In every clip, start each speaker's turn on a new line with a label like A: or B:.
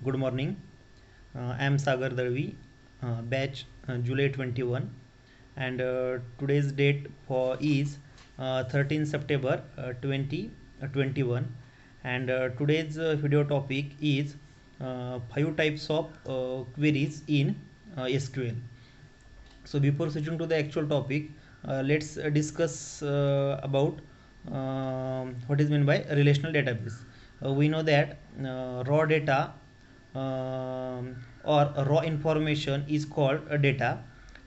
A: Good morning. I am Sagar Dalvi, batch July 21, and today's date for is 13 September 2021, and today's video topic is 5 types of queries in SQL. So before switching to the actual topic, let's discuss about what is meant by a relational database. We know that raw data or raw information is called a data,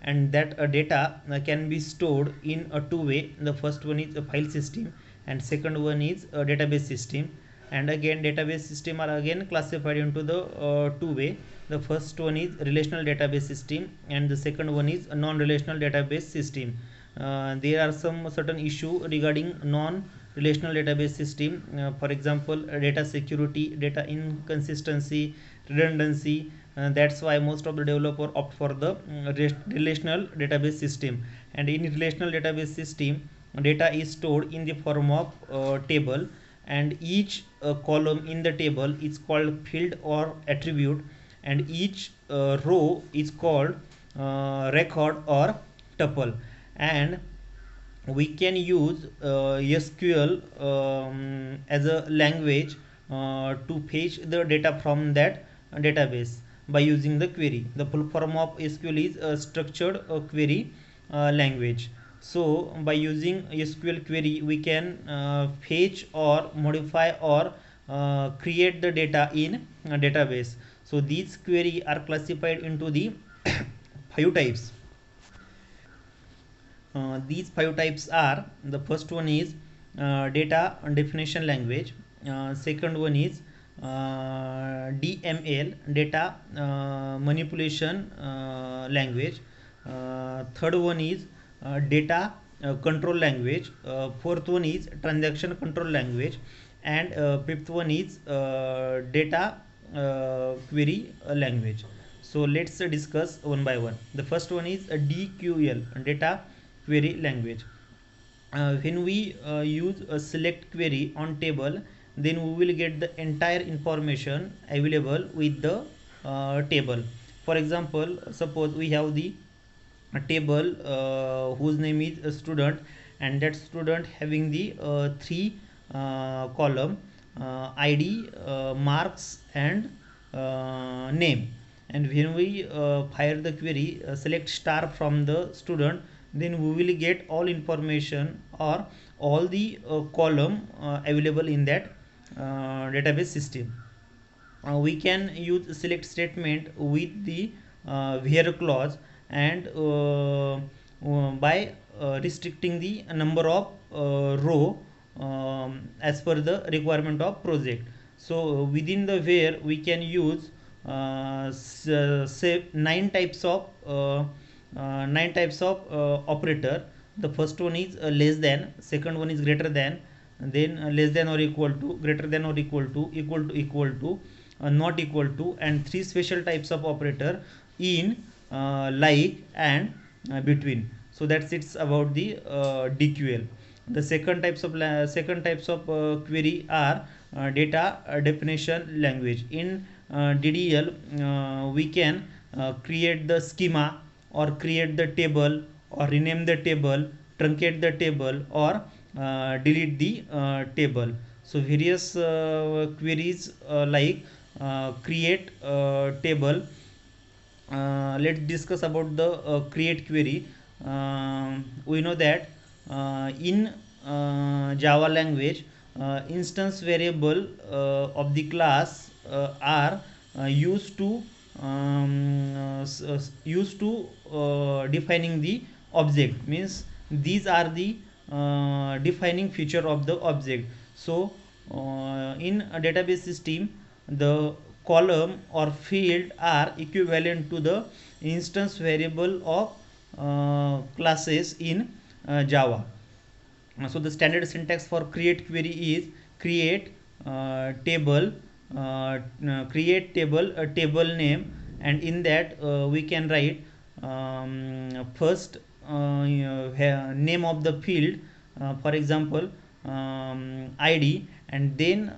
A: and that a data can be stored in a two way. The first one is a file system, and second one is a database system. And again, database system are again classified into the two way. The first one is relational database system, and the second one is a non-relational database system. There are some certain issue regarding non-relational database system. For example, data security, data inconsistency, redundancy. That's why most of the developer opt for the relational database system. And in relational database system, data is stored in the form of table, and each column in the table is called field or attribute, and each row is called record or tuple. And we can use SQL as a language to fetch the data from that database by using the query. The full form of SQL is a structured query language. So by using SQL query, we can fetch or modify or create the data in a database. So these query are classified into the 5 types. These 5 types are: the first one is data definition language, second one is DML, data manipulation language, third one is data control language, fourth one is transaction control language, and fifth one is data query language. So let's discuss one by one. The first one is a DQL, data query language. When we use a select query on table, then we will get the entire information available with the table. For example, suppose we have the a table whose name is a student, and that student having the three column: ID, marks, and name. And when we fire the query select star from the student, then we will get all information or all the column available in that database system. We can use select statement with the where clause, and by restricting the number of row as per the requirement of project. So within the where, we can use say nine types of operator. The first one is less than, second one is greater than, then less than or equal to, greater than or equal to, equal to, not equal to, and three special types of operator: in, like, and between. So that's it's about the DQL. The second types of query are data definition language. In DDL, we can create the schema, or create the table, or rename the table, truncate the table, or delete the table. So various queries like create table. Let's discuss about the create query. We know that in Java language, instance variable of the class are used to defining the object. Means these are the defining feature of the object. So in a database system, the column or field are equivalent to the instance variable of classes in Java. So the standard syntax for create query is create table, a table name, and in that we can write first name of the field. For example, id, and then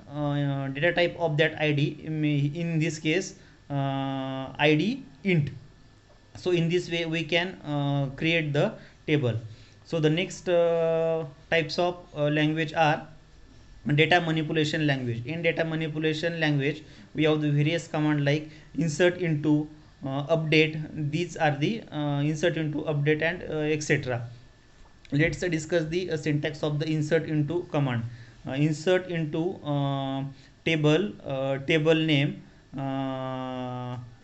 A: data type of that id, in this case id int. So in this way we can create the table. So the next types of language are data manipulation language. In data manipulation language we have the various command like insert into, update. These are the insert into, update, and etc. Let's discuss the syntax of the insert into command. Insert into table, table name,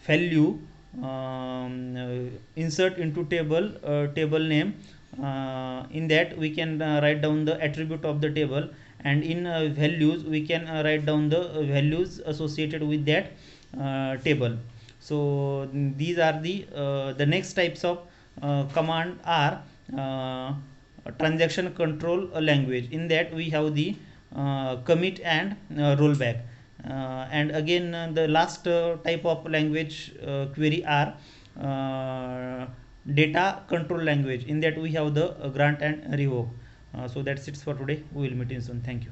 A: value, insert into table, table name. In that we can write down the attribute of the table, and in values we can write down the values associated with that table. So these are the next types of command are transaction control language. In that we have the commit and rollback. And again the last type of language query are data control language. In that we have the grant and revoke. So that's it for today. We will meet in soon. Thank you.